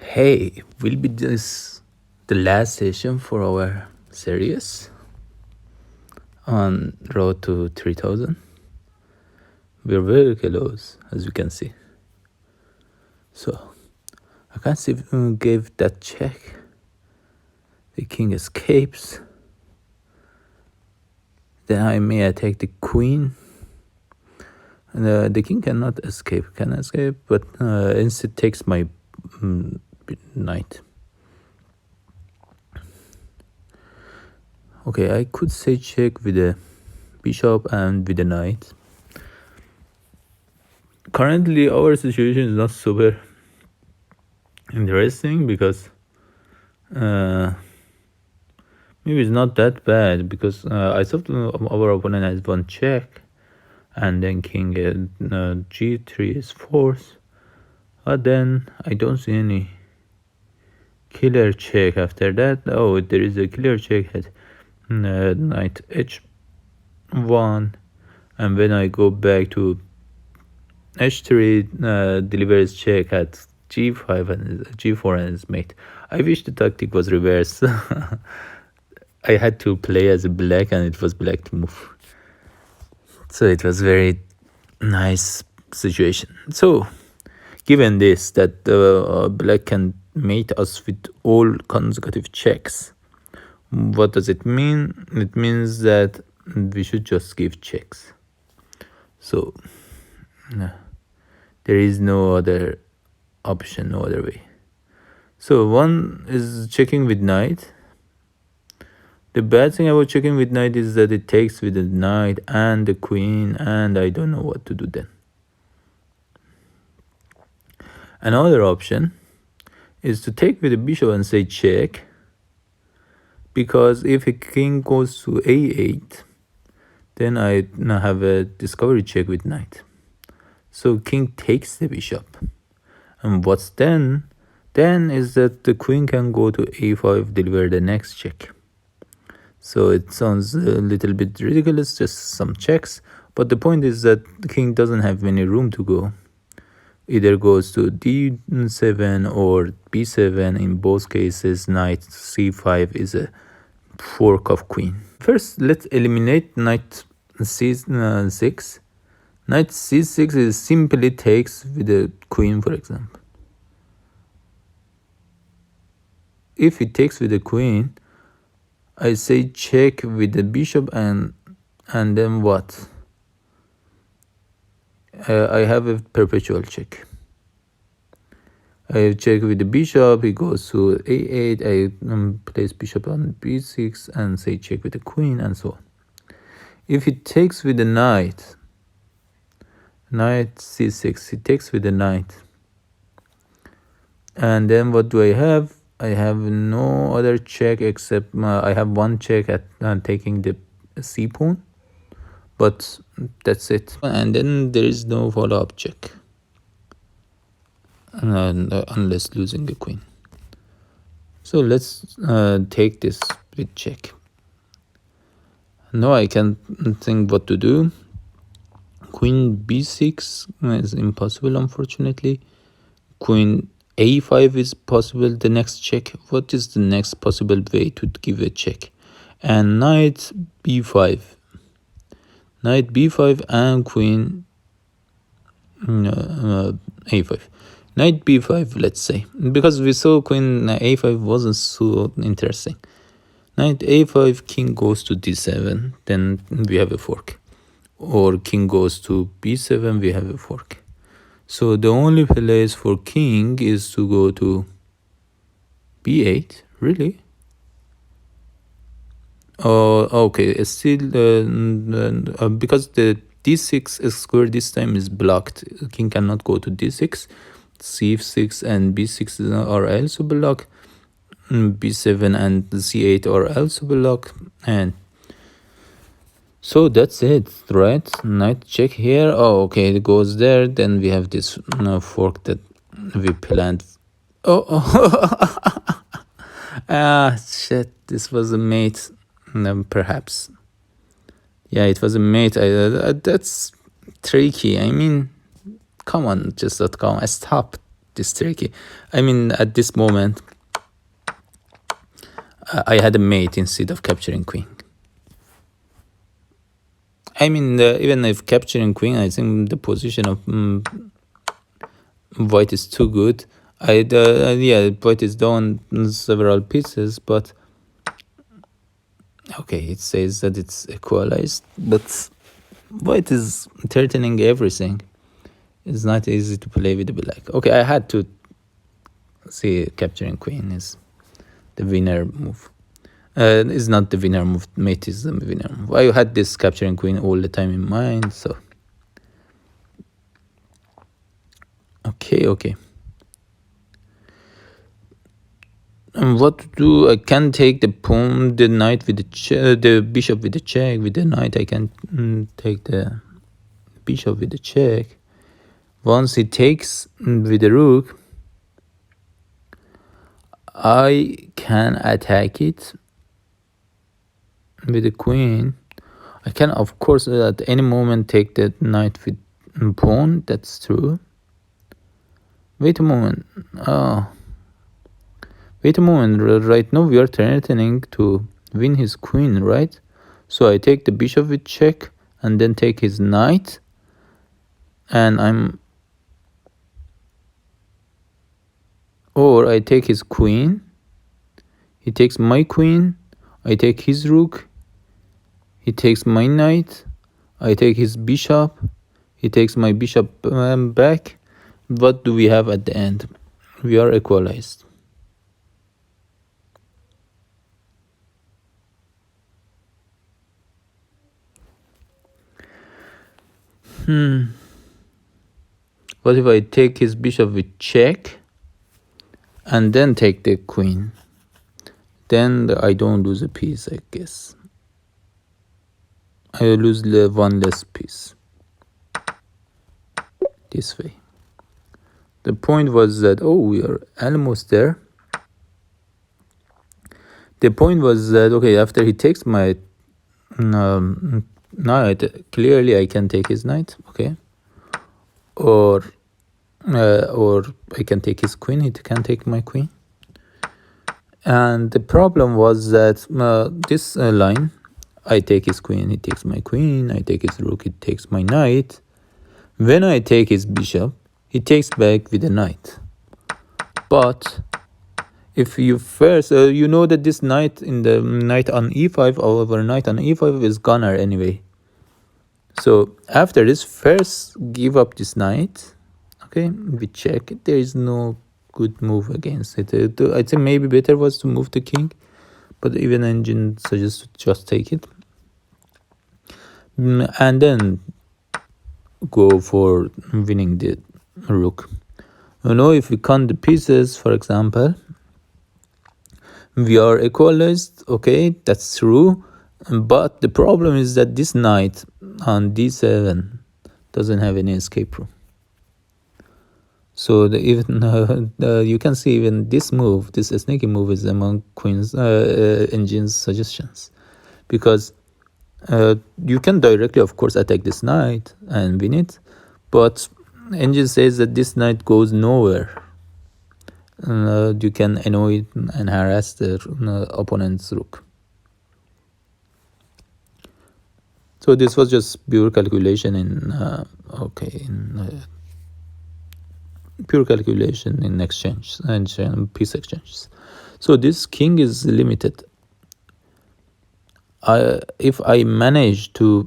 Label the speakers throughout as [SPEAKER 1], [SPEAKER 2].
[SPEAKER 1] Hey, will be this the last session for our series on Road to 3000? We're very close, as you can see. So, I can't see if we gave that check. The king escapes. Then I may attack the queen. And, the king cannot escape, but instead takes my knight. Okay, I could say check with the bishop and with the knight. Currently, our situation is not super interesting because maybe it's not that bad because I thought our opponent has one check and then king g3 is forced, but then I don't see any killer check after that. Oh, there is a killer check at knight h1, and when I go back to h3 delivers check at g5 and g4 and his mate. I wish the tactic was reversed. I had to play as a black and it was black to move. So it was very nice situation. So given this, that black can mate us with all consecutive checks, what does it mean? It means that we should just give checks. So there is no other option, no other way. So one is checking with knight. The bad thing about checking with knight is that it takes with the knight and the queen, and I don't know what to do then. Another option is to take with the bishop and say check, because if a king goes to a8, then I have a discovery check with knight. So king takes the bishop. And what's then? Then is that the queen can go to a5, deliver the next check. So it sounds a little bit ridiculous, just some checks. But the point is that the king doesn't have any room to go. Either goes to d7 or b7. In both cases, knight c5 is a fork of queen. First, let's eliminate knight c6. Knight c6 is simply takes with the queen, for example. If it takes with the queen, I say check with the bishop and then what? I have a perpetual check. I check with the bishop, he goes to a8, I place bishop on b6 and say check with the queen and so on. If he takes with the knight c6, he takes with the knight. And then what do I have? I have no other check except I have one check at taking the c pawn, but that's it. And then there is no follow-up check unless losing the queen. So let's take this with check. Now I can think what to do. Queen b6 is impossible, unfortunately. Queen a5 is possible, the next check. What is the next possible way to give a check? And knight b5. Knight b5 and queen a5. Knight b5, let's say. Because we saw queen a5 wasn't so interesting. Knight a5, king goes to d7, then we have a fork. Or king goes to b7, we have a fork. So the only place for king is to go to b8. Really? Oh, okay. It's still because the d6 square this time is blocked. King cannot go to d6. c6 and b6 are also blocked. b7 and c8 are also blocked. And so that's it, right? Knight check here. Oh, okay, it goes there. Then we have this fork that we planned. Oh. Ah, shit. This was a mate. Perhaps. Yeah, it was a mate. That's tricky. I mean, come on, just.com. Stop this tricky. I mean, at this moment, I had a mate instead of capturing queen. I mean, even if capturing queen, I think the position of white is too good. Yeah, white is down several pieces, but okay, it says that it's equalized, but white is threatening everything. It's not easy to play with the black. Okay, I had to see capturing queen is the winner move. It's not the winner move, mate is the winner move. I had this capturing queen all the time in mind, so okay. And what to do? I can take the pawn, the knight with the bishop with the check. With the knight, I can take the bishop with the check. Once he takes with the rook, I can attack it with the queen. I can, of course, at any moment take the knight with pawn. That's true. Wait a moment. Wait a moment. Right now we are threatening to win his queen, right? So I take the bishop with check and then take his knight. And or I take his queen. He takes my queen. I take his rook. He takes my knight. I take his bishop. He takes my bishop back. What do we have at the end? We are equalized. What if I take his bishop with check and then take the queen? Then I don't lose a piece, I guess. I lose one less piece. This way. The point was that, we are almost there. The point was that, okay, after he takes my knight, clearly I can take his knight, okay? Or I can take his queen, he can take my queen. And the problem was that this line, I take his queen, he takes my queen, I take his rook, he takes my knight. When I take his bishop, he takes back with a knight. But if you first, you know that this knight in the knight on e5 over knight on e5 is goner anyway. So after this, first give up this knight. Okay, we check it. There is no good move against it. I think maybe better was to move the king, but even engine suggests to just take it. And then go for winning the rook. You know, if we count the pieces, for example, we are equalized, okay, that's true. But the problem is that this knight on d7 doesn't have any escape room. So you can see even this move, this sneaky move, is among Queen's engine's suggestions, because you can directly, of course, attack this knight and win it, but engine says that this knight goes nowhere. You can annoy and harass the opponent's rook. So this was just pure calculation pure calculation in exchange and piece exchanges. So this king is limited. If I manage to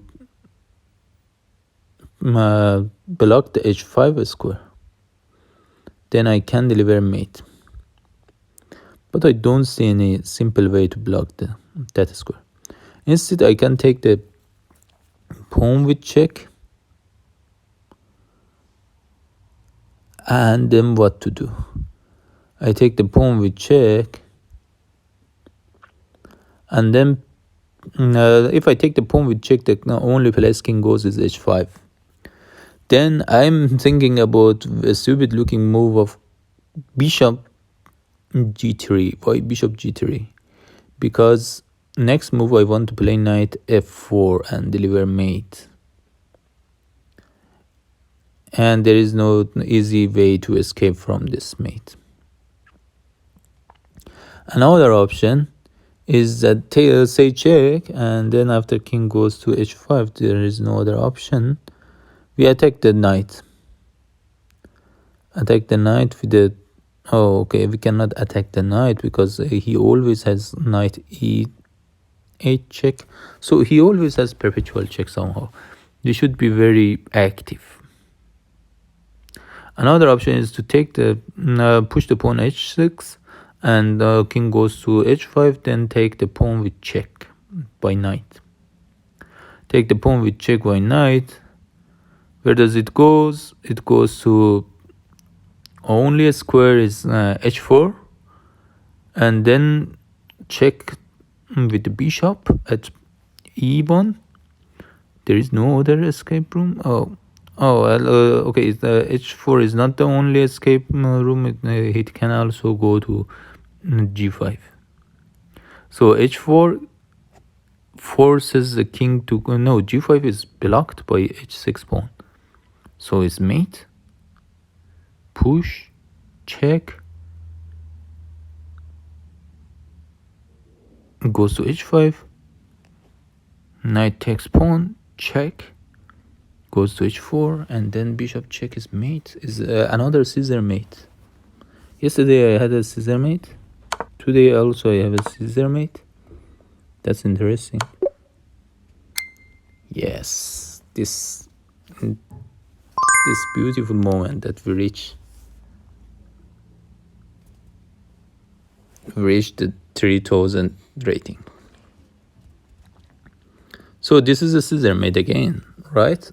[SPEAKER 1] block the h5 square, then I can deliver mate. But I don't see any simple way to block that square. Instead, I can take the pawn with check. And then what to do? I take the pawn with check. And then if I take the pawn with check, the only place king goes is h5. Then I'm thinking about a stupid looking move of bishop g3. Why bishop g3? Because next move I want to play knight f4 and deliver mate. and there is no easy way to escape from this mate. Another option is that say check, and then after king goes to h5, there is no other option. We attack the knight. Attack the knight with the... Oh, okay, we cannot attack the knight because he always has knight e8 check. So he always has perpetual check somehow. We should be very active. Another option is to take the push the pawn h6, and king goes to h5, then take the pawn with check by knight. Take the pawn with check by knight. Where does it goes? It goes to only a square is h4, and then check with the bishop at e1. There is no other escape room. Okay, the h4 is not the only escape room. It can also go to g5. So h4 forces the king to go. No, g5 is blocked by h6 pawn. So it's mate, push, check, goes to h5, knight takes pawn, check, goes to h4, and then bishop check is mate. Is another scissor mate. Yesterday I had a scissor mate. Today also I have a scissor mate. That's interesting. Yes, this beautiful moment that we reached the 3000 rating. So this is a scissor mate again, right?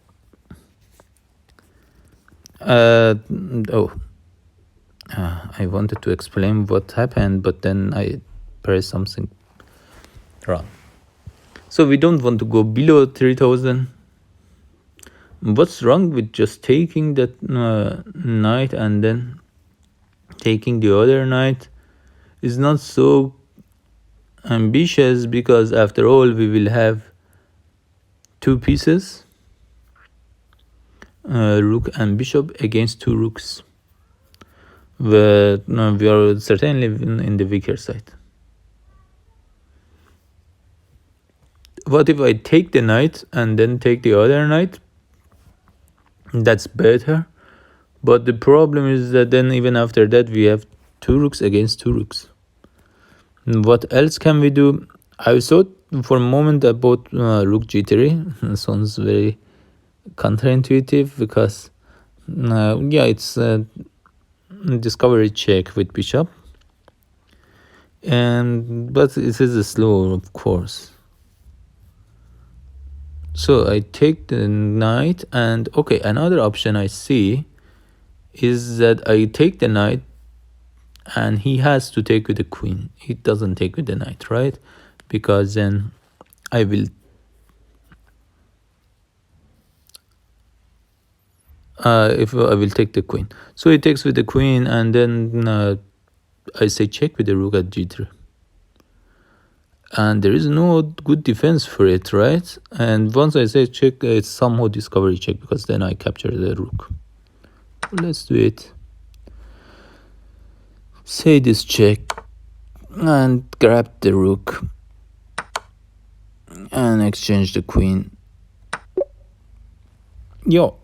[SPEAKER 1] I wanted to explain what happened, but then I pressed something wrong. So we don't want to go below 3000. What's wrong with just taking that knight and then taking the other knight? Is not so ambitious, because after all we will have two pieces, rook and bishop against two rooks. But we are certainly in the weaker side. What if I take the knight and then take the other knight? That's better. But the problem is that then even after that we have two rooks against two rooks. What else can we do? I thought for a moment about rook g3. Sounds very counterintuitive because it's a discovery check with bishop, but it is a slow, of course. So I take the knight, and okay, another option I see is that I take the knight and he has to take with the queen. He doesn't take with the knight, right? Because then I will take the queen. So he takes with the queen, and then I say check with the rook at g3. And there is no good defense for it, right? And once I say check, it's somehow discovery check, because then I capture the rook. Let's do it. Say this check and grab the rook and exchange the queen. Yo.